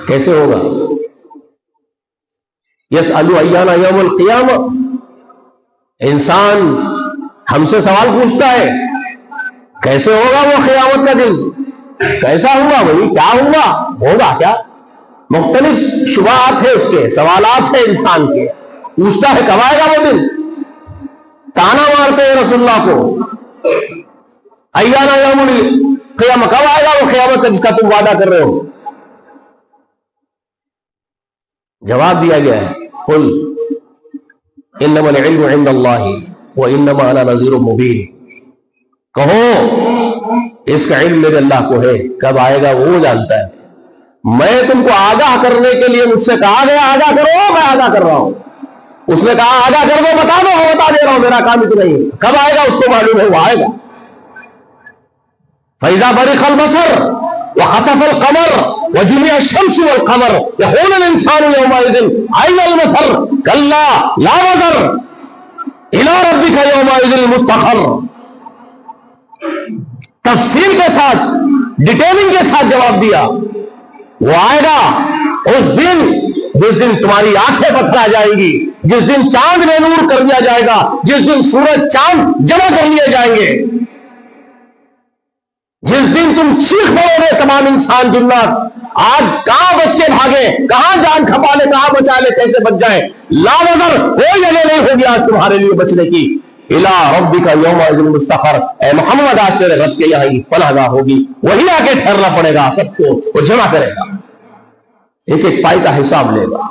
کیسے ہوگا؟ یسألو ایان یوم القیامہ، انسان ہم سے سوال پوچھتا ہے کیسے ہوگا وہ قیامت کا دن، کیسا ہوا بھائی، کیا ہوا، ہوگا کیا؟ مختلف شبہات ہیں، اس کے سوالات ہیں انسان کے، پوچھتا ہے کب آئے گا وہ دن، تانا مارتے ہیں رسول اللہ کو، ایانا یوم القیامہ، کب آئے گا وہ قیامت کا جس کا تم وعدہ کر رہے ہو؟ جواب دیا گیا ہے قل انما العلم عند اللہ وانما انا نذیر مبین، کہو اس کا علم میرے اللہ کو ہے، کب آئے گا وہ جانتا ہے، میں تم کو آگاہ کرنے کے لیے مجھ سے کہا گیا آگاہ کرو، میں آگاہ کر رہا ہوں، اس نے کہا آگاہ کر دو، بتا دو، میں بتا دے رہا ہوں، میرا کام اتنا ہی ہے، کب آئے گا اس کو معلوم ہے، وہ آئے گا۔ فَإِذَا بَرِقَ الْبَصَرُ وَخَسَفَ الْقَمَرُ وَجُمِعَ الشَّمْسُ وَالْقَمَرُ يَقُولُ الْإِنسَانُ يَوْمَئِذٍ أَيْنَ الْمَفَرُّ كَلَّا لَا وَزَرَ إِلَىٰ رَبِّكَ يَوْمَئِذٍ الْمُسْتَقَرُّ۔ تفصیل کے ساتھ، ڈیٹیلنگ کے ساتھ جواب دیا، وہ آئے گا اس دن جس دن تمہاری آنکھیں پتھرا جائیں گی، جس دن چاند میں نور کر دیا جائے گا، جس دن سورج چاند جمع کر لیے جائیں گے، جس دن تم چیخ پڑو گے تمام انسان جنات، آج کہاں بچ کے بھاگے، کہاں جان کھپا لے، کہاں بچا لے، کیسے بچ جائیں، لا وزر، کوئی جگہ نہیں ہوگی آج تمہارے لیے بچنے کی، اِلَىٰ رَبِّكَ يَوْمَئِذٍ الْمُسْتَقَرُّ، اے محمد آج تیرے رب کے یہاں پناہ گاہ ہوگی، وہی آ کے ٹھہرنا پڑے گا، سب کو وہ جمع کرے گا، ایک ایک پائی کا حساب لے گا،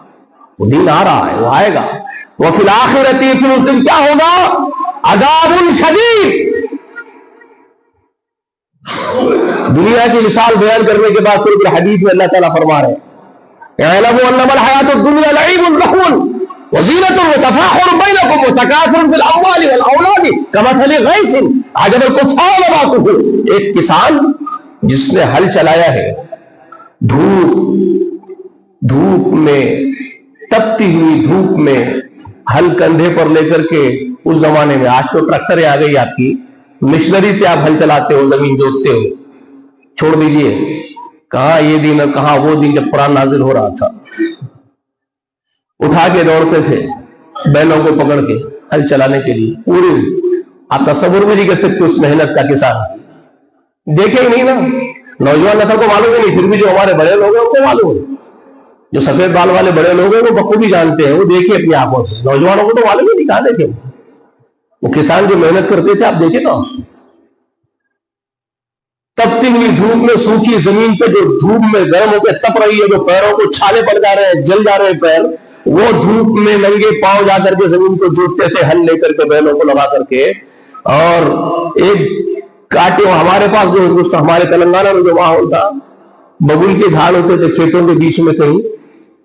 وہ دن آ رہا ہے، وہ آئے گا۔ وَفِي الْآخِرَةِ، پھر اس دن کیا ہوگا؟ عذاب شدید۔ دنیا کی مثال بیان کرنے کے بعد سورۃ الحدید میں اللہ تعالیٰ فرما رہے ہیں اعلموا انما الحیاۃ الدنیا لعب ولہو وزینۃ وتفاخر بینکم وتکاثر فی الاموال والاولاد کمثل غیث اعجب الکفار نباتہ، ایک کسان جس نے ہل چلایا ہے، دھوپ میں، تپتی ہوئی دھوپ میں ہل کندھے پر لے کر کے، اس زمانے میں، آج تو ٹریکٹر آ گئی آپ کی، مشنری سے آپ ہل چلاتے ہو، زمین جوتتے ہو، چھوڑ دیجئے، کہاں یہ دن اور کہاں وہ دن جب قرآن نازل ہو رہا تھا، اٹھا کے دوڑتے تھے بیلوں کو پکڑ کے ہل چلانے کے لیے، پوری آپ تصور بھی نہیں کر سکتے اس محنت کا، کسان دیکھے ہی نہیں نا، نوجوان نسل کو معلوم ہی نہیں، پھر بھی جو ہمارے بڑے لوگ ہیں ان کو معلوم ہے، جو سفید بال والے بڑے لوگ ہیں وہ بخوبی جانتے ہیں، وہ دیکھے اپنی آنکھوں سے، نوجوانوں کو تو معلوم ہی نہیں، کہاں دیکھے وہ کسان جو محنت کرتے تھے، آپ دیکھیں نا، تپتی ہوئی دھوپ میں، سوکھی زمین پہ جو دھوپ میں گرم ہو کے تپ رہی ہے، جو پیروں کو چھالے پڑ جا رہے ہیں، جل جا رہے ہیں پیر، وہ دھوپ میں ننگے پاؤں جا کر کے زمین کو جوتتے تھے، ہل لے کر کے بیلوں کو لگا کر کے، اور ایک کاٹے، ہمارے پاس جو ہمارے تلنگانہ میں جو ماحول تھا، ببول کے جھاڑ ہوتے تھے کھیتوں کے بیچ میں کہیں،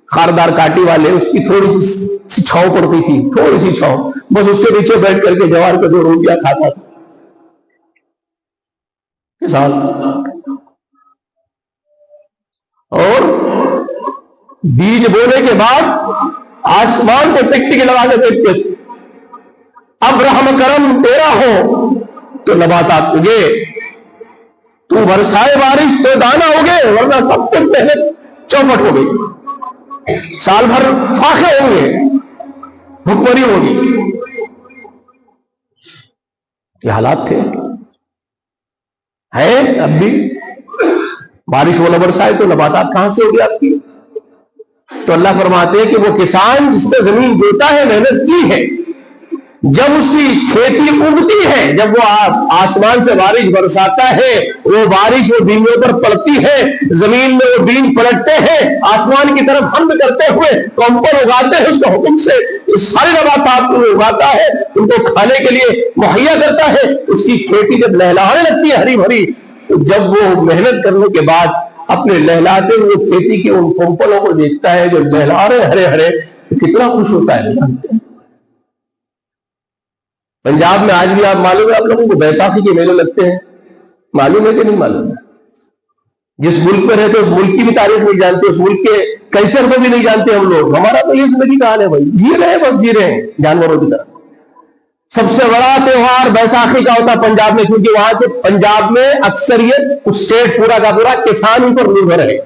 خاردار کاٹی والے، اس کی تھوڑی سی چھاؤں پڑتی تھی، تھوڑی سی چھاؤں، بس اس کے نیچے بیٹھ کر کے جوار کے 2 روٹیاں کھاتا تھا کسان، اور بیج بونے کے بعد آسمان کو ٹکٹکی لگا کے دیکھتے تھے، اب رحم کرم تیرا ہو تو نباتات اگے، تو برسائے بارش تو دانا اگے، ورنہ سب کچھ محنت چوپٹ ہو گئی، سال بھر فاقے ہوں گے، بھکمری ہوگی، یہ حالات تھے، ہے اب بھی، بارش وہ نہ برسائے تو نباتات کہاں سے ہوگی آپ کی؟ تو اللہ فرماتے ہیں کہ وہ کسان جس نے زمین جوتا ہے، محنت کی ہے، جب اس کی کھیتی اگتی ہے، جب وہ آسمان سے بارش برساتا ہے، وہ بارش وہ بینوں پر پڑتی ہے، زمین میں وہ بین پلٹتے ہیں، آسمان کی طرف حمد کرتے ہوئے قوم پر اگاتے ہیں، اس کے حکم سے سارے نباتات کو اگاتا ہے، ان کو کھانے کے لیے مہیا کرتا ہے، اس کی کھیتی جب لہلانے لگتی ہے ہری بھری، تو جب وہ محنت کرنے کے بعد اپنے لہلاتے ہوئے کھیتی کے ان پمپلوں کو دیکھتا ہے جو لہلا رہے ہرے ہرے، تو کتنا خوش ہوتا ہے، جانتے ہیں؟ پنجاب میں آج بھی آپ معلوم ہے آپ لوگوں کو بیساکھی کے میلے لگتے ہیں، معلوم ہے کہ نہیں معلوم ہے؟ جس ملک میں رہتے اس ملک کی بھی تاریخ نہیں جانتے، اس ملک کے کلچر کو بھی نہیں جانتے ہم لوگ، ہمارا تو یہ زندگی کا حال ہے بھائی، جی رہے ہیں، بس جی رہے ہیں جانوروں کی طرح۔ سب سے بڑا تہوار بیساکھی کا ہوتا ہے پنجاب میں، کیونکہ وہاں کے پنجاب میں اکثریت اسٹیٹ پورا کا پورا کسان ہی پر نربھر ہے،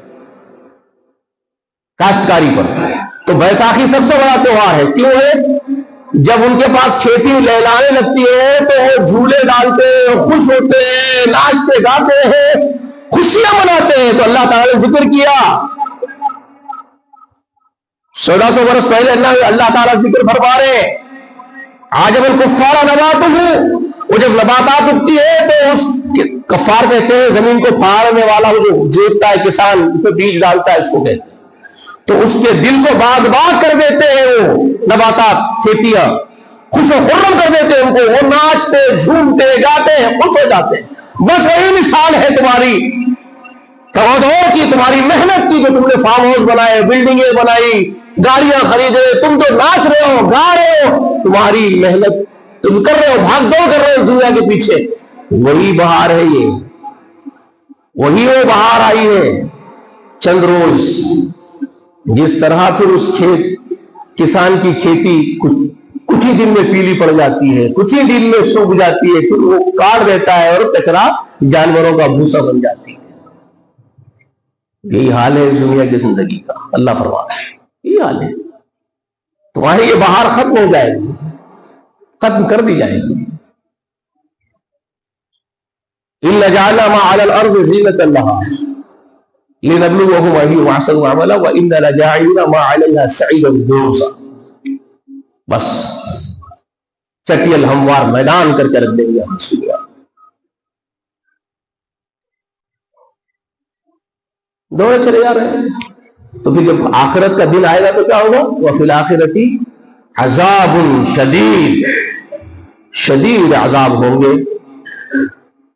کاشتکاری پر. تو بیساکھی سب سے بڑا تہوار ہے. کیوں ہے؟ جب ان کے پاس کھیتی لہلانے لگتی ہے تو وہ جھولے ڈالتے ہیں، خوش ہوتے ہیں، ناچتے گاتے ہیں، خوشیاں مناتے ہیں. تو اللہ تعالیٰ نے ذکر کیا 1400 برس پہلے اللہ تعالیٰ ذکر فرما رہے ہیں عاجب الکفار نباتہ، وہ جب نباتات اگتی ہے تو اس کفار کہتے ہیں زمین کو پھاڑنے والا، وہ جو جوتتا ہے کسان، اس پہ بیج ڈالتا ہے، اس کو کہتے ہیں. تو اس کے دل کو باغ باغ کر دیتے ہیں وہ نباتات، کھیتیاں خوش و خرم کر دیتے ہیں ان کو. وہ ناچتے جھومتے گاتے ہیں، خوش ہو جاتے ہیں. بس وہی مثال ہے تمہاری کمادوں کی، تمہاری محنت کی، جو تم نے فارم ہاؤس بنائے، بلڈنگیں بنائی، گاڑیاں خریدے، تم تو ناچ رہے ہو، گا رہے ہو، تمہاری محنت تم کر رہے ہو، بھاگ دوڑ کر رہے ہو دنیا کے پیچھے. وہی بہار ہے، یہ وہی وہ بہار آئی ہے چند روز. جس طرح پھر اس کسان کی کھیتی کچھ ہی دن میں پیلی پڑ جاتی ہے، کچھ ہی دن میں سوکھ جاتی ہے، پھر وہ کاٹ دیتا ہے اور کچرا جانوروں کا بھوسا بن جاتی ہے. یہی حال ہے اس دنیا کی زندگی کا. اللہ فرماتا ہے یہی حال ہے. تمہاری یہ بہار ختم ہو جائے گی، ختم کر دی جائے گی. إِنَّ جَعَلْنَا مَا عَلَى الْأَرْضِ زِينَةً لَهَا لِنَبْلُوَهُمْ أَيُّهُمْ أَحْسَنُ عَمَلًا وَإِنَّا لَجَاعِلُونَ مَا عَلَيْهَا صَعِيدًا جُرُزًا. بس چٹیل ہموار میدان کر کے رکھ دیں گے ہم اس دنیا. دوڑے چلے جا رہے ہیں. تو پھر جب آخرت کا دن آئے گا تو کیا ہوگا؟ وَفِي الْآخِرَةِ عَذَابٌ شَدِيدٌ، شدید عذاب ہوں گے.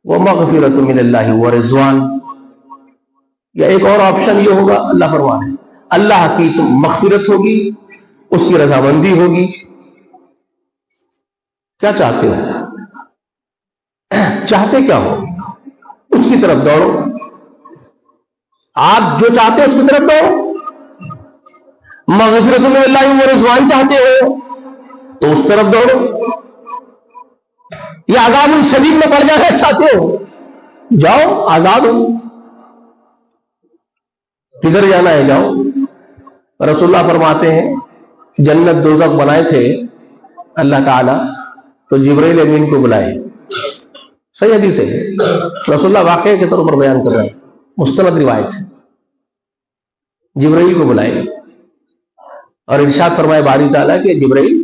وَمَغْفِرَةٌ مِّنَ اللَّهِ وَرِضْوَانٌ، یا ایک اور آپشن یہ ہوگا، اللہ فرمانے اللہ کی تو مغفرت ہوگی، اس کی رضامندی ہوگی. کیا چاہتے ہو؟ چاہتے کیا ہو؟ اس کی طرف دوڑو. آپ جو چاہتے ہو اس کی طرف دوڑو. مغفرت من اللہ ورضوان چاہتے ہو تو اس طرف دوڑو. یہ عذاب شدید میں پڑ جانا چاہتے ہو، جاؤ آزاد ہو. کدھر جانا ہے جاؤ. رسول اللہ فرماتے ہیں جنت دوزخ بنائے تھے اللہ تعالی تو جبرائیل امین کو بلائے. صحیح حدیث ہے، رسول اللہ واقعے کے طور پر بیان کر رہے ہیں، مستند روایت ہے. جبرائیل کو بلائے اور ارشاد فرمائے باری تعالیٰ کہ جبرائیل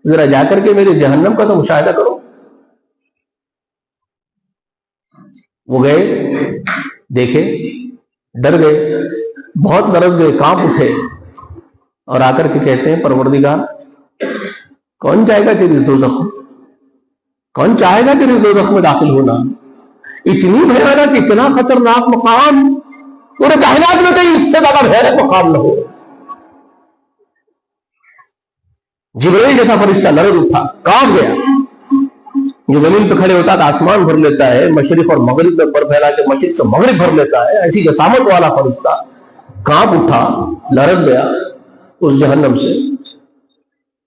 ذرا جا کر کے میرے جہنم کا تو مشاہدہ کرو. وہ گئے، دیکھے، ڈر گئے، بہت لرز گئے، کانپ اٹھے اور آ کر کے کہتے ہیں پروردگار کون جائے گا تیری دوزخ میں؟ کون چاہے گا تیری دوزخ میں داخل ہونا؟ اتنی بھیانک، اتنا خطرناک مقام پورے کائنات میں کہیں اس سے زیادہ بھیانک مقام نہ ہو. جبرائیل جیسا فرشتہ لرز اٹھا، کانپ گیا. جو زمین پہ کھڑے ہوتا ہے آسمان بھر لیتا ہے، مشرق اور مغرب میں پر پھیلا کے مشرق سے مغرب بھر لیتا ہے، ایسی جسامت والا فرشتہ کانپ اٹھا، لرز گیا اس جہنم سے.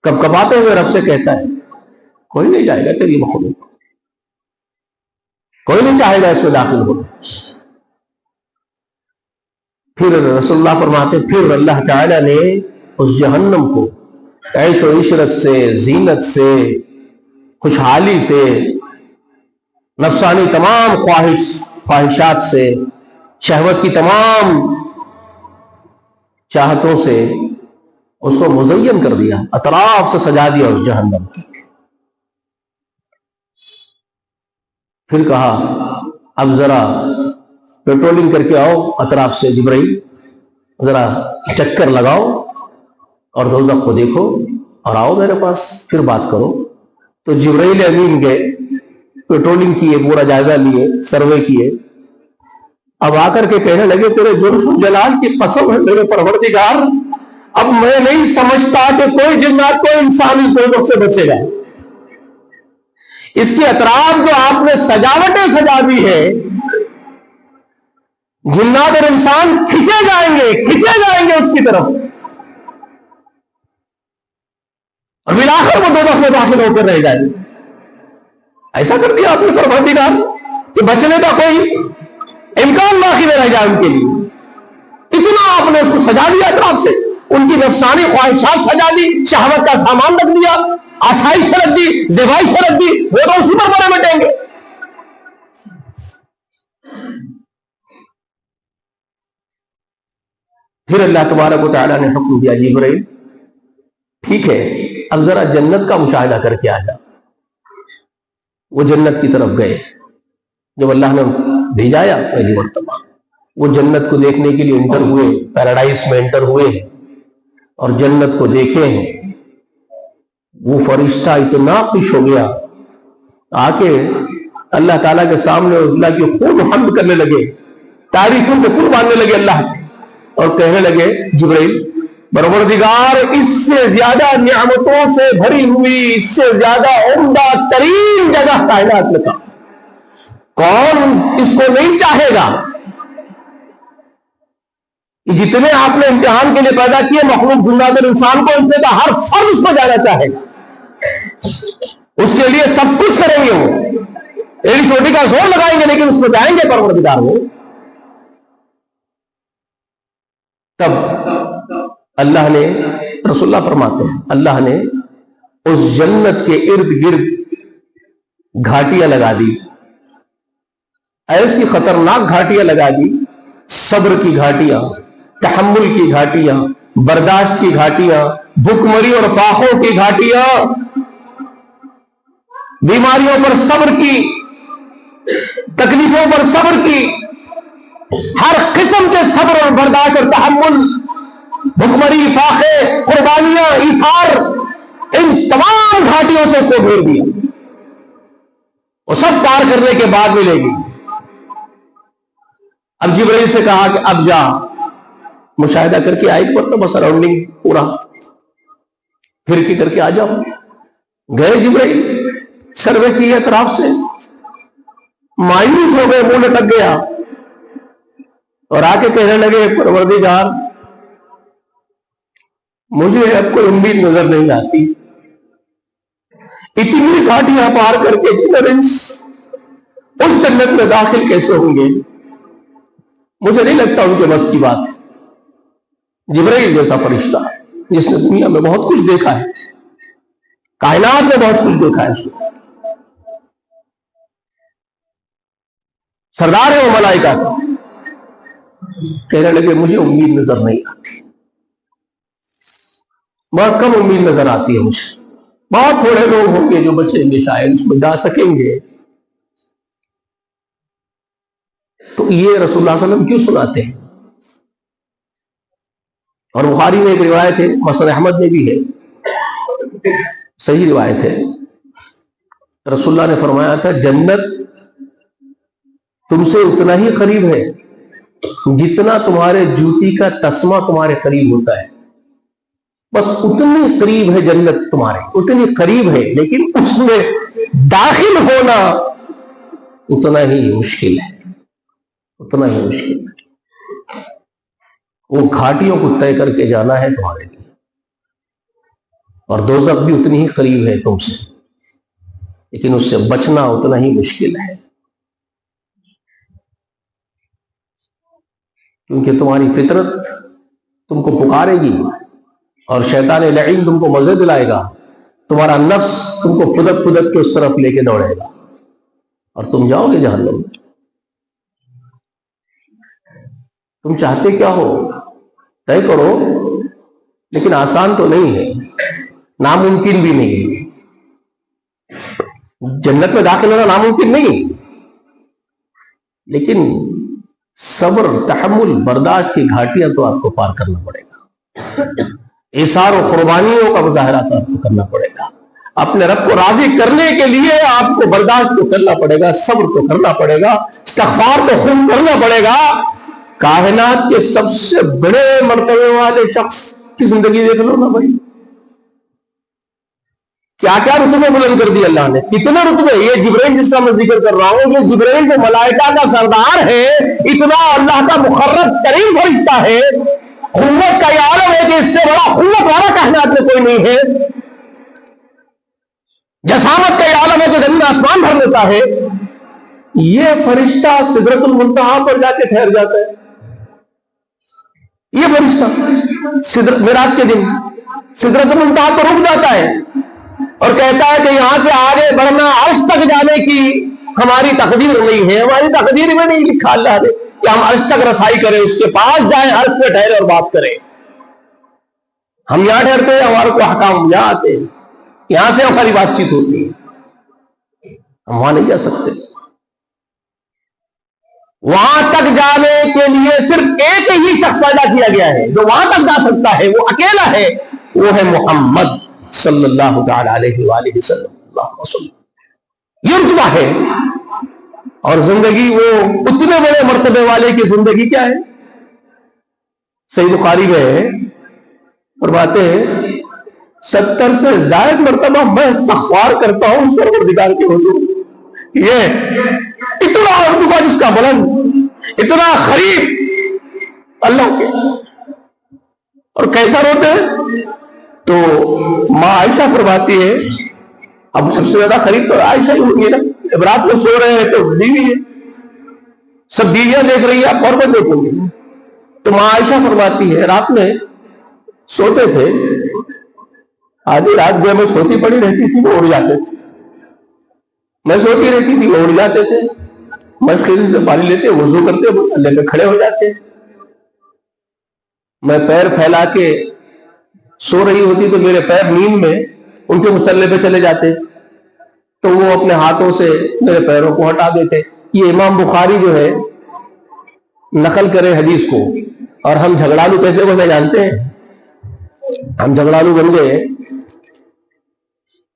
کب کباتے ہوئے رب سے کہتا ہے کوئی نہیں جائے گا تیری مخلوق، کوئی نہیں چاہے گا اس میں داخل ہو. پھر رسول اللہ فرماتے پھر اللہ تعالیٰ نے اس جہنم کو عیش و عشرت سے، زینت سے، خوشحالی سے، نفسانی تمام خواہشات سے، شہوت کی تمام چاہتوں سے اس کو مزین کر دیا، اطراف سے سجا دیا اس جہنم کی. پھر کہا اب ذرا پیٹرولنگ کر کے آؤ اطراف سے، جبرائیل ذرا چکر لگاؤ اور دوزخ کو دیکھو اور آؤ میرے پاس، پھر بات کرو. تو جبرائیل امین گئے، پیٹرولنگ کیے، پورا جائزہ لیے، سروے کیے. اب آ کر کے کہنے لگے تیرے جلال جلال کی قسم ہے میرے پروردگار، اب میں نہیں سمجھتا کہ کوئی جنات، کوئی انسان اس دوزخ سے بچے گا. اس کے اطراف جو آپ نے سجاوٹیں سجا دی ہے، جنات اور انسان کھچے جائیں گے اس کی طرف، اور بالآخر وہ دوزخ میں داخل ہو کر رہ جائیں گے. ایسا کر دیا آپ نے پروردگار کہ بچنے کا کوئی امکان باقی نہ رہ جائے ان کے لیے. اتنا آپ نے اس کو سجا دیا اطراف سے، ان کی نفسانی خواہشات سجا دی، شہوت کا سامان رکھ دیا، آسائش رکھ دی، زیبائش رکھ دی، وہ تو اسی پر بڑے بٹیں گے۔ پھر اللہ تبارک و تعالیٰ نے حکم دیا جبرائیل ٹھیک ہے اب ذرا جنت کا مشاہدہ کر کے آ جا۔ وہ جنت کی طرف گئے، جب اللہ نے بھیجا یا پہلی مرتبہ وہ جنت کو دیکھنے کے لیے انٹر ہوئے، پیراڈائز میں انٹر ہوئے اور جنت کو دیکھے ہیں۔ وہ فرشتہ اتنا خوش ہو گیا، آ کے اللہ تعالیٰ کے سامنے اللہ کی خوب حمد کرنے لگے، تعریفوں کے پل باندھنے لگے اللہ کے، اور کہنے لگے جبرائیل پروردگار اس سے زیادہ نعمتوں سے بھری ہوئی، اس سے زیادہ عمدہ ترین جگہ کائنات میں تھا، کون اس کو نہیں چاہے گا؟ جتنے آپ نے امتحان کے لیے پیدا کیے مخلوق جنات اور انسان کو، ان میں کا ہر فرد اس کو جانا چاہے گا، اس کے لیے سب کچھ کریں گے، وہ ایک چھوٹی کا زور لگائیں گے لیکن اس میں جائیں گے پروردگار وہ۔ تب اللہ نے، رسول اللہ فرماتے ہیں اللہ نے اس جنت کے ارد گرد گھاٹیاں لگا دی، ایسی خطرناک گھاٹیاں لگا دی، صبر کی گھاٹیاں، تحمل کی گھاٹیاں، برداشت کی گھاٹیاں، بھوکمری اور فاقوں کی گھاٹیاں، بیماریوں پر صبر کی، تکلیفوں پر صبر کی، ہر قسم کے صبر اور برداشت اور تحمل، بھوکمری، فاقے، قربانیاں، ایثار، ان تمام گھاٹیوں سے اس کو گھیر دیا، وہ سب پار کرنے کے بعد ملے گی۔ اب جبرائیل سے کہا کہ اب جا مشاہدہ کر کے آئے، ایک مرتبہ سراؤنڈنگ پورا پھر کے کر کے آ جاؤ۔ گئے جبرائیل، سروے کی اطراف سے، مایوس ہو گئے، منہ لٹک گیا اور آ کے کہنے لگے پروردگار مجھے اب کوئی امید نظر نہیں آتی، اتنی گھاٹیاں پار کر کے اس جنت میں داخل کیسے ہوں گے؟ مجھے نہیں لگتا ان کے بس کی بات ہے۔ جبرائیل جیسا فرشتہ جس نے دنیا میں بہت کچھ دیکھا ہے، کائنات میں بہت کچھ دیکھا ہے، سردار ہے وہ ملائکہ کا، کہنے لگے مجھے امید نظر نہیں آتی، بہت کم امید نظر آتی ہے مجھے، بہت تھوڑے لوگ ہوں گے جو بچیں گے شاید اس میں جا سکیں گے۔ تو یہ رسول اللہ صلی اللہ علیہ وسلم کیوں سناتے ہیں؟ اور بخاری میں ایک روایت ہے، مسند احمد میں بھی ہے، صحیح روایت ہے، رسول اللہ نے فرمایا تھا جنت تم سے اتنا ہی قریب ہے جتنا تمہارے جوتی کا تسمہ تمہارے قریب ہوتا ہے، بس اتنی قریب ہے جنت تمہارے، اتنی قریب ہے، لیکن اس میں داخل ہونا اتنا ہی مشکل ہے، اتنا ہی مشکل ہے۔ وہ گھاٹیوں کو طے کر کے جانا ہے تمہارے لیے، اور دوزخ بھی اتنی ہی قریب ہے تم سے، لیکن اس سے بچنا اتنا ہی مشکل ہے، کیونکہ تمہاری فطرت تم کو پکارے گی اور شیطان لعین تم کو مزے دلائے گا، تمہارا نفس تم کو پدک پدک کے اس طرف لے کے دوڑے گا اور تم جاؤ گے جہنم میں۔ تم چاہتے کیا ہو طے کرو، لیکن آسان تو نہیں ہے، ناممکن بھی نہیں ہے، جنت میں داخل ہونا ناممکن نہیں، لیکن صبر، تحمل، برداشت کی گھاٹیاں تو آپ کو پار کرنا پڑے گا، ایثار و قربانیوں کا مظاہرہ تو آپ کو کرنا پڑے گا، اپنے رب کو راضی کرنے کے لیے آپ کو برداشت تو کرنا پڑے گا، صبر تو کرنا پڑے گا، استغفار تو خود کرنا پڑے گا۔ کائنات کے سب سے بڑے مرتبے والے شخص کی زندگی دیکھ لو نا بھائی، کیا کیا رتبے بلند کر دی اللہ نے، کتنے رتبے۔ یہ جبرائیل جس کا میں ذکر کر رہا ہوں، یہ جبرائیل جو ملائکہ کا سردار ہے، اتنا اللہ کا مقرب ترین فرشتہ ہے، قوت کا یہ عالم ہے کہ اس سے بڑا قوت والا کائنات میں کوئی نہیں ہے، جسامت کا یہ عالم ہے کہ زمین آسمان بھر لیتا ہے، یہ فرشتہ سدرۃ المنتہا پر جا کے ٹھہر جاتا ہے، یہ فرشتہ معراج کے دن سدرۃ المنتہا پر رک جاتا ہے اور کہتا ہے کہ یہاں سے آگے بڑھنا عرش تک جانے کی ہماری تقدیر نہیں ہے، ہماری تقدیر میں نہیں لکھا اللہ نے کہ ہم عرش تک رسائی کریں، اس کے پاس جائیں، عرش پہ ٹھہرے اور بات کریں۔ ہم یہاں ٹھہرتے ہیں، ہمارے کو حکام یہاں آتے ہیں، یہاں سے ہماری بات چیت ہوتی ہے، ہم وہاں نہیں جا سکتے۔ وہاں تک جانے کے لیے صرف ایک ہی شخص پیدا کیا گیا ہے جو وہاں تک جا سکتا ہے، وہ اکیلا ہے، وہ ہے محمد صلی اللہ تعالی علیہ وآلہ وسلم۔ یہ رتبہ ہے، اور زندگی وہ اتنے بڑے مرتبے والے کی زندگی کیا ہے؟ صحیح بخاری میں فرماتے ہیں 70 سے زائد مرتبہ میں استغفار کرتا ہوں پروردگار کے حضور۔ یہ اتنا رتبہ جس کا بلند، اتنا قریب اللہ کے، اور کیسا روتے ہیں؟ تو ماں عائشہ فرماتی ہے، اب سب سے زیادہ قریب تو عائشہ ہی ہوگی نا، اب رات میں سو رہے ہیں تو بیوی ہے، سب بیویاں دیکھ رہی ہے، آپ اور بات دیکھیں گے۔ تو ماں عائشہ فرماتی ہے رات میں سوتے تھے، آدھی رات جو میں سوتی پڑی رہتی تھی وہ اڑ جاتے تھے، میں سوتی رہتی تھی وہ اڑ جاتے تھے، میں خیز سے پانی لیتے وضو کرتے مسلے پہ کھڑے ہو جاتے، میں پیر پھیلا کے سو رہی ہوتی تو میرے پیر نیند میں ان کے مسلے پہ چلے جاتے، تو وہ اپنے ہاتھوں سے میرے پیروں کو ہٹا دیتے۔ یہ امام بخاری جو ہے نقل کرے حدیث کو، اور ہم جھگڑالو کیسے بنے جانتے ہیں؟ ہم جھگڑالو بن گئے،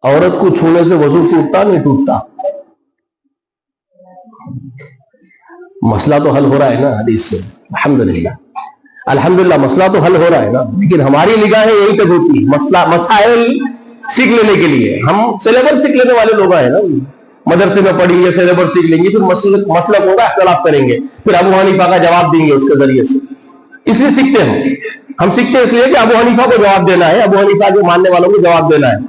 عورت کو چھونے سے وضو ٹوٹتا نہیں ٹوٹتا، مسئلہ تو حل ہو رہا ہے نا حدیث سے، الحمدللہ مسئلہ تو حل ہو رہا ہے نا، لیکن ہماری نگاہیں یہیں تک ہوتی ہے مسائل سیکھ لینے کے لیے۔ ہم سلیبس سیکھ لینے والے لوگ ہیں نا، مدرسے میں پڑھیں گے، سلیبس سیکھ لیں گے، پھر مسلک ہوگا، اختلاف کریں گے، پھر ابو حنیفہ کا جواب دیں گے اس کے ذریعے سے۔ اس لیے سیکھتے ہیں ہم سیکھتے ہیں اس لیے کہ ابو حنیفہ کو جواب دینا ہے، ابو حنیفہ کے ماننے والوں کو جواب دینا ہے،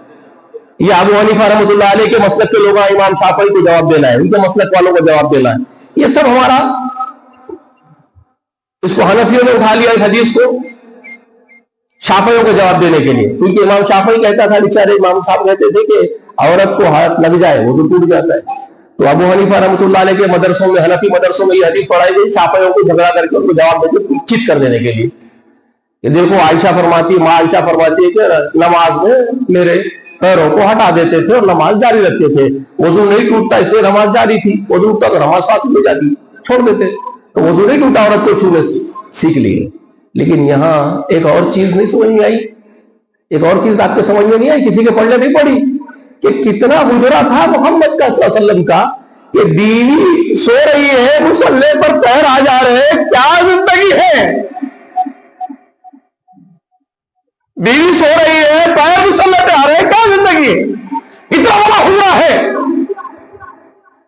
یا ابو حنیفہ رحمۃ اللہ علیہ کے مسلک کے لوگ امام شافعی کو جواب دینا ہے، ان کے مسلک والوں کو جواب دینا ہے۔ یہ سب ہمارا، اس کو حنفیوں نے اٹھا لیا اس حدیث کو شافعیوں کو جواب دینے کے لیے، کیونکہ امام شافعی کہتا تھا، بیچارے امام صاحب کہتے تھے کہ عورت کو ہاتھ لگ جائے وہ تو ٹوٹ جاتا ہے، تو ابو حنیفہ رحمۃ اللہ علیہ کے مدرسوں میں، حنفی مدرسوں میں یہ حدیث پڑھائی گئی شافعیوں کو جھگڑا کر کے ان کو جواب دے کے چت کر دینے کے لیے کہ دیکھو عائشہ فرماتی، ماں عائشہ فرماتی ہے کہ نماز میں میرے پیروں کو ہٹا دیتے تھے اور نماز جاری رکھتے تھے، وضو نہیں ٹوٹتا اس لیے نماز جاری تھی، وضو ٹوٹتا تو نماز فاسد ہو جاتی، چھوڑ دیتے، تو وضو نہیں ٹوٹا عورت کو چھونے سے، سیکھ لیے۔ لیکن یہاں ایک اور چیز نہیں سمجھ میں آئی، ایک اور چیز آپ کے سمجھ میں نہیں آئی، کسی کے پڑھنے نہیں پڑی، کہ کتنا گزرا تھا محمد کا صلی اللہ علیہ وسلم کا کہ بیوی سو رہی ہے، مسلے پر پیر آ جا رہے ہیں، کیا زندگی ہے؟ بیوی سو رہی ہے، پیر مسلے پہ آ رہے ہیں، کیا زندگی ہے؟ کتنا بڑا حجرہ ہے،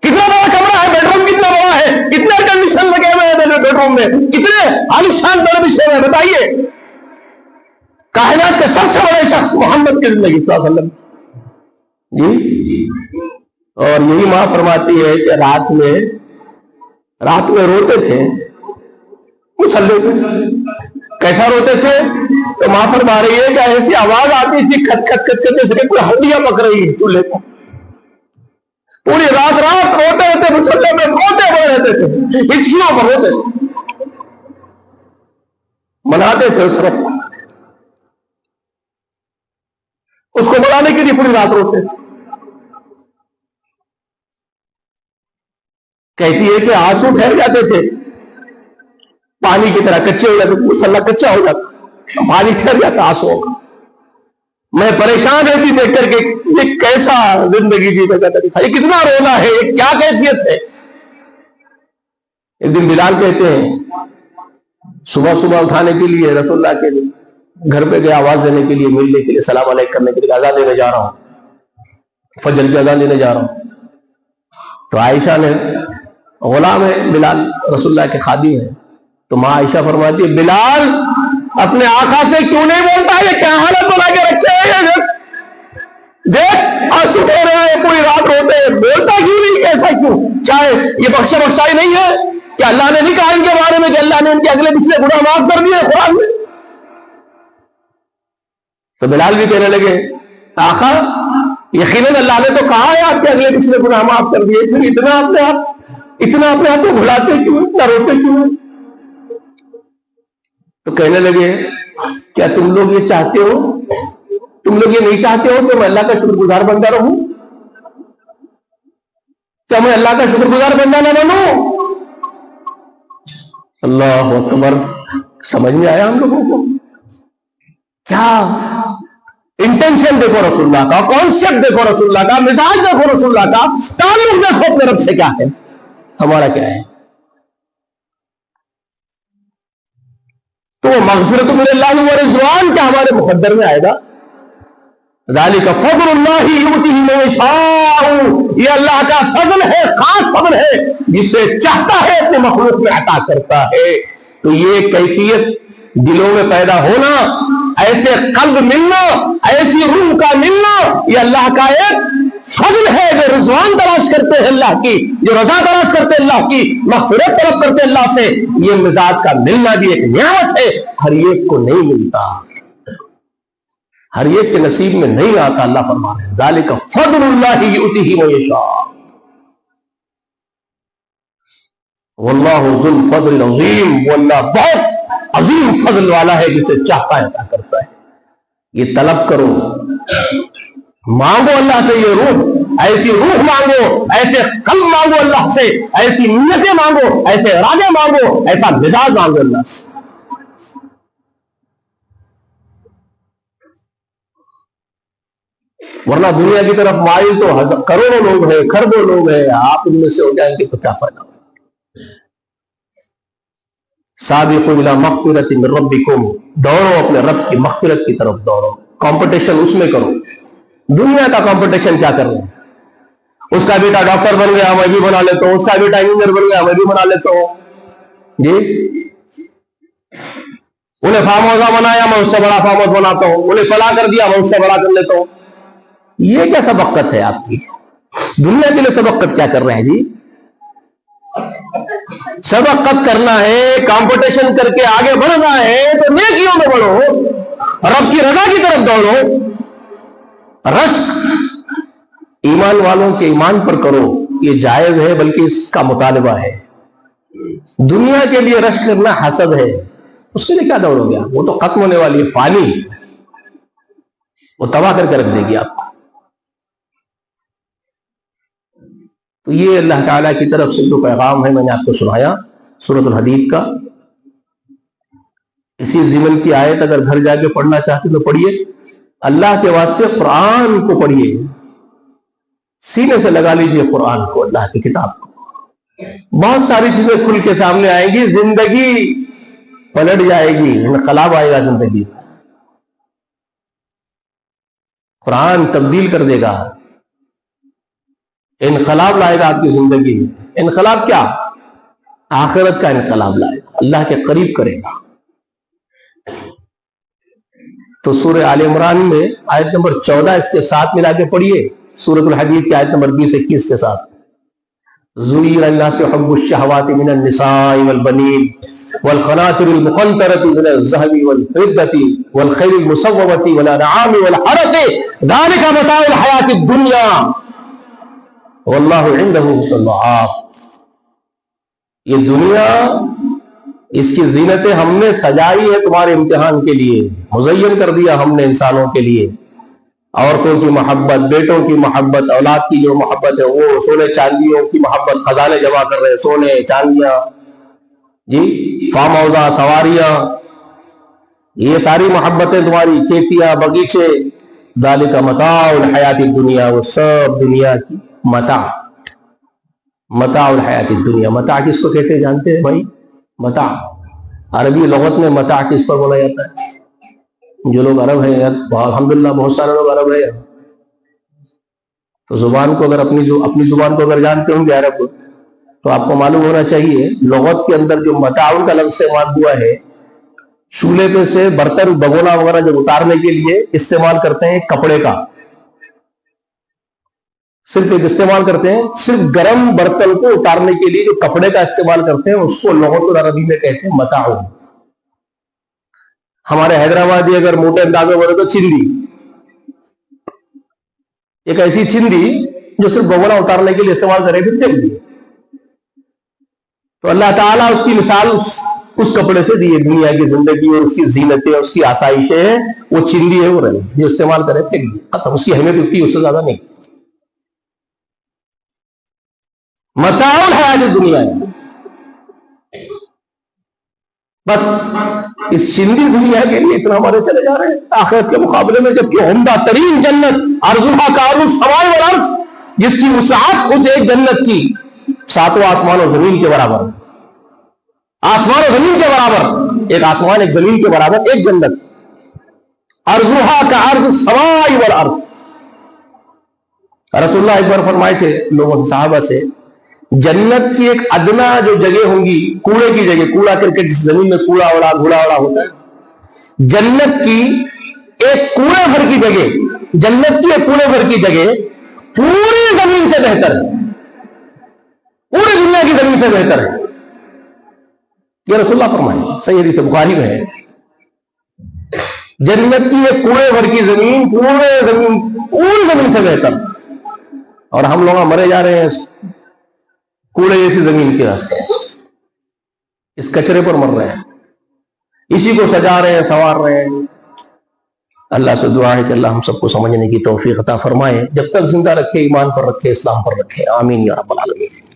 کتنا بڑا کمرہ ہے، بیڈ روم کتنا بڑا ہے، کتنے ایئر کنڈیشن لگے ہوئے ہیں بیڈ روم میں، کتنے عالیشان بڑے بچھے ہوئے، بتائیے۔ کائنات کے سب سے بڑے شخص محمد کی زندگی صلی اللہ علیہ وسلم جی۔ اور یہی ماں فرماتی ہے کہ رات میں روتے تھے مسلے پہ، کیسا روتے تھے؟ تو ماں فرما رہی ہے کہ ایسی آواز آتی تھی کھٹ کھٹ کھٹ کھٹ جیسے کہ کوئی ہڈیاں پک رہی ہے چولہے کو، پوری رات روتے رہتے، مسلے میں روتے بڑے رہتے تھے، ہچکیوں پر روتے تھے، مناتے تھے اس رب اس کو بلانے کے لیے پوری رات روتے تھے۔ کہتی ہے کہ آنسو ٹھہر جاتے تھے پانی کی طرح، کچے ہو جاتے، مسلح کچا ہو جاتا، پانی ٹھہر جاتا آنسو کا۔ میں پریشان رہتی دیکھ کر کے یہ کیسا زندگی جیتا جاتا تھا، یہ کتنا رونا ہے، یہ کیا کیفیت ہے۔ ایک دن بلال کہتے ہیں صبح صبح اٹھانے کے لیے رسول اللہ کے گھر پہ گیا، آواز دینے کے لیے، ملنے کے لیے، سلام علیکم کرنے کے لیے، اذان دینے جا رہا ہوں، فجر کی اذان دینے جا رہا ہوں۔ تو عائشہ نے، غلام ہے بلال، رسول اللہ کے خادم ہے، تو ماں عائشہ فرماتی ہے بلال اپنے آقا سے کیوں نہیں بولتا، یہ کیا حالت بنا کے رکھے ہیں، دیکھ آنسو رہے ہیں، پوری رات روتے ہیں، بولتا کیوں نہیں، کیسا کیوں؟ چاہے یہ بخشا بخشائی نہیں ہے، کیا اللہ نے نہیں کہا ان کے بارے میں کہ اللہ نے ان کے اگلے پچھلے گناہ معاف کر دیے قرآن میں؟ تو بلال بھی کہنے لگے آقا یقیناً اللہ نے تو کہا ہے آپ کے اگلے پچھلے گناہ معاف کر دیے، پھر اتنا اپنے آپ کو بھلاتے کیوں، اتنا روتے کیوں؟ تو کہنے لگے کیا تم لوگ یہ چاہتے ہو، تم لوگ یہ نہیں چاہتے ہو کہ میں اللہ کا شکر گزار بندہ رہوں؟ کیا میں اللہ کا شکر گزار بندہ نہ بنوں؟ اللہ اکبر، سمجھ میں آیا ہم لوگوں کو؟ کیا انٹینشن دیکھو رسول اللہ کا، کانسیپٹ دیکھو رسول اللہ کا، مزاج دیکھو رسول اللہ کا، تعلق دیکھو اپنے رب سے کیا ہے، ہمارا کیا ہے؟ تو وہ مغفرت من اللہ و رضوان کیا ہمارے مقدر میں آئے گا؟ ذالک فضل اللہ یؤتیہ من یشاء، یہ اللہ کا فضل ہے، خاص فضل ہے، جسے چاہتا ہے اپنے مخلوق میں عطا کرتا ہے۔ تو یہ کیفیت دلوں میں پیدا ہونا، ایسے قلب ملنا، ایسی روح کا ملنا، یہ اللہ کا ایک فضل ہے۔ جو رضوان تلاش کرتے ہیں اللہ کی، جو رضا تلاش کرتے ہیں اللہ کی، مغفرت طلب کرتے ہیں اللہ سے، یہ مزاج کا ملنا بھی ایک نعمت ہے، ہر ایک کو نہیں ملتا، ہر ایک کے نصیب میں نہیں آتا۔ اللہ فرما رہے ہیں ذالک فضل اللہ یؤتیہ من یشاء واللہ ذو الفضل العظیم، وہ اللہ بہت عظیم فضل والا ہے، جسے چاہتا ہے عطا کرتا ہے۔ یہ طلب کرو، مانگو اللہ سے، یہ روح، ایسی روح مانگو، ایسے قلب مانگو اللہ سے، ایسی نیتیں مانگو، ایسے ارادے مانگو، ایسا مزاج مانگو اللہ سے۔ ورنہ دنیا کی طرف مائل تو کروڑوں لوگ ہیں، کھربوں لوگ ہیں، آپ ان میں سے ہو جائیں گے تو کیا فائدہ؟ سابقوا الی مغفرۃ من ربکم، دوڑو اپنے رب کی مغفرت کی طرف دوڑو، کمپٹیشن اس میں کرو۔ دنیا کا کمپٹیشن کیا کر رہے ہیں؟ اس کا بیٹا ڈاکٹر بن گیا میں بھی بنا لیتا ہوں، اس کا بیٹا انجینئر بن گیا میں بھی بنا لیتا ہوں، جی انہیں فارم ہاؤس بنایا میں اس سے بڑا فارم ہاؤس بناتا ہوں، انہیں فلاں کر دیا میں اس سے بڑا کر لیتا ہوں۔ یہ کیا سبقت ہے آپ کی؟ دنیا کے لیے سبقت کیا کر رہے ہیں جی؟ سبقت کرنا ہے، کمپٹیشن کر کے آگے بڑھنا ہے تو نیکیوں میں بڑھو، رب کی رضا کی طرف دوڑو، رشک ایمان والوں کے ایمان پر کرو، یہ جائز ہے، بلکہ اس کا مطالبہ ہے۔ دنیا کے لیے رشک کرنا حسد ہے، اس کے لیے کیا دوڑو گے؟ وہ تو ختم ہونے والی ہے، فانی، وہ تباہ کر کے رکھ دے گی آپ کو۔ تو یہ اللہ تعالیٰ کی طرف سے جو پیغام ہے میں نے آپ کو سنایا سورۃ الحدید کا۔ اسی ضمن کی آیت اگر گھر جا کے پڑھنا چاہتے تو پڑھیے، اللہ کے واسطے قرآن کو پڑھیے، سینے سے لگا لیجئے قرآن کو، اللہ کی کتاب کو، بہت ساری چیزیں کھل کے سامنے آئیں گی، زندگی پلٹ جائے گی، انقلاب آئے گا زندگی میں، قرآن تبدیل کر دے گا، انقلاب لائے گا آپ کی زندگی میں۔ انقلاب کیا؟ آخرت کا انقلاب لائے گا، اللہ کے قریب کرے گا۔ تو سورہ آل عمران میں آیت نمبر 14 اس کے ساتھ ملا کے پڑھیے، سورۃ الحدید کی آیت نمبر 20-21 کے ساتھ۔ زُيِّنَ لِلنَّاسِ حُبُّ الشَّهَوَاتِ مِنَ النِّسَاءِ وَالْبَنِينَ وَالْقَنَاطِرِ الْمُقَنطَرَةِ مِنَ الذَّهَبِ وَالْفِضَّةِ وَالْخَيْلِ الْمُسَوَّمَةِ وَالْأَنْعَامِ وَالْحَرْثِ ذَلِكَ مَتَاعُ الْحَيَاةِ الدُّنْيَا وَاللَّهُ عِندَهُ حُسْنُ الْمَآبِ۔ یہ دنیا، اس کی زینتیں ہم نے سجائی ہے تمہارے امتحان کے لیے، مزین کر دیا ہم نے انسانوں کے لیے۔ عورتوں کی محبت، بیٹوں کی محبت، اولاد کی جو محبت ہے، وہ سونے چاندیوں کی محبت، خزانے جمع کر رہے، سونے چاندیاں، جی فارم ہاؤس، سواریاں، یہ ساری محبتیں تمہاری، کھیتیاں، باغیچے، ذالک متاع الحیات الدنیا، وہ سب دنیا کی متاع، متاع الحیات الدنیا۔ متاع کس کو کہتے ہیں جانتے ہیں بھائی؟ متاع عربی لغت میں متاع کس پر بولا جاتا ہے؟ جو لوگ عرب ہیں، الحمدللہ بہت سارے لوگ عرب ہیں، تو زبان کو اگر اپنی زبان کو اگر جانتے ہوں گے عرب، تو آپ کو معلوم ہونا چاہیے لغت کے اندر جو متاع کا لفظ استعمال ہوا ہے، چولہے پہ سے برتن بگونا وغیرہ جب اتارنے کے لیے استعمال کرتے ہیں کپڑے کا، صرف ایک استعمال کرتے ہیں، صرف گرم برتن کو اتارنے کے لیے جو کپڑے کا استعمال کرتے ہیں اس کو لغت العربی میں کہتے ہیں متاع۔ ہمارے حیدرآبادی اگر موٹے انداز میں بولے تو چندی، ایک ایسی چندی جو صرف بگونا اتارنے کے لیے استعمال کرے پھر پھینک دی۔ تو اللہ تعالیٰ اس کی مثال اس کپڑے سے دی ہے، دنیا کی زندگی اور اس کی زینتیں اور اس کی آسائشیں ہیں، وہ چندی ہے، وہ رہے جو استعمال کرے پھینک دی، ختم، اس کی اہمیت اتنی اس سے زیادہ نہیں۔ متاع الحیات دنیا ہے، بس اس چندی دنیا کے لیے اتنا ہمارے چلے جا رہے ہیں، آخرت کے مقابلے میں جبکہ عمدہ ترین جنت عرضھا کعرض السماء والارض، جس کی وسعت اس ایک جنت کی 7 آسمان و زمین کے برابر، آسمان و زمین کے برابر، ایک آسمان ایک زمین کے برابر ایک جنت، عرضھا کعرض السماء والارض۔ رسول اللہ ایک بار فرمائے تھے لوگوں صحابہ سے، جنت کی ایک ادنا جو جگہ ہوں گی، کوڑے کی جگہ، کوڑا کرکٹ جس زمین میں کوڑا اڑا گھوڑا اڑا ہوتا ہے، جنت کی ایک کوڑے بھر کی جگہ، جنت کی ایک کوڑے بھر کی جگہ پوری زمین سے بہتر ہے، پوری دنیا کی زمین سے بہتر ہے، یہ رسول اللہ فرمائے، صحیح حدیث بخاری میں ہے۔ جنت کی ایک کوڑے بھر کی زمین پوری زمین سے بہتر، اور ہم لوگ مرے جا رہے ہیں کوڑے جیسی زمین کے راستے، اس کچرے پر مر رہے ہیں، اسی کو سجا رہے ہیں، سنوار رہے ہیں۔ اللہ سے دعا ہے کہ اللہ ہم سب کو سمجھنے کی توفیق عطا فرمائے، جب تک زندہ رکھے، ایمان پر رکھے، اسلام پر رکھے، آمین یا رب العالمین۔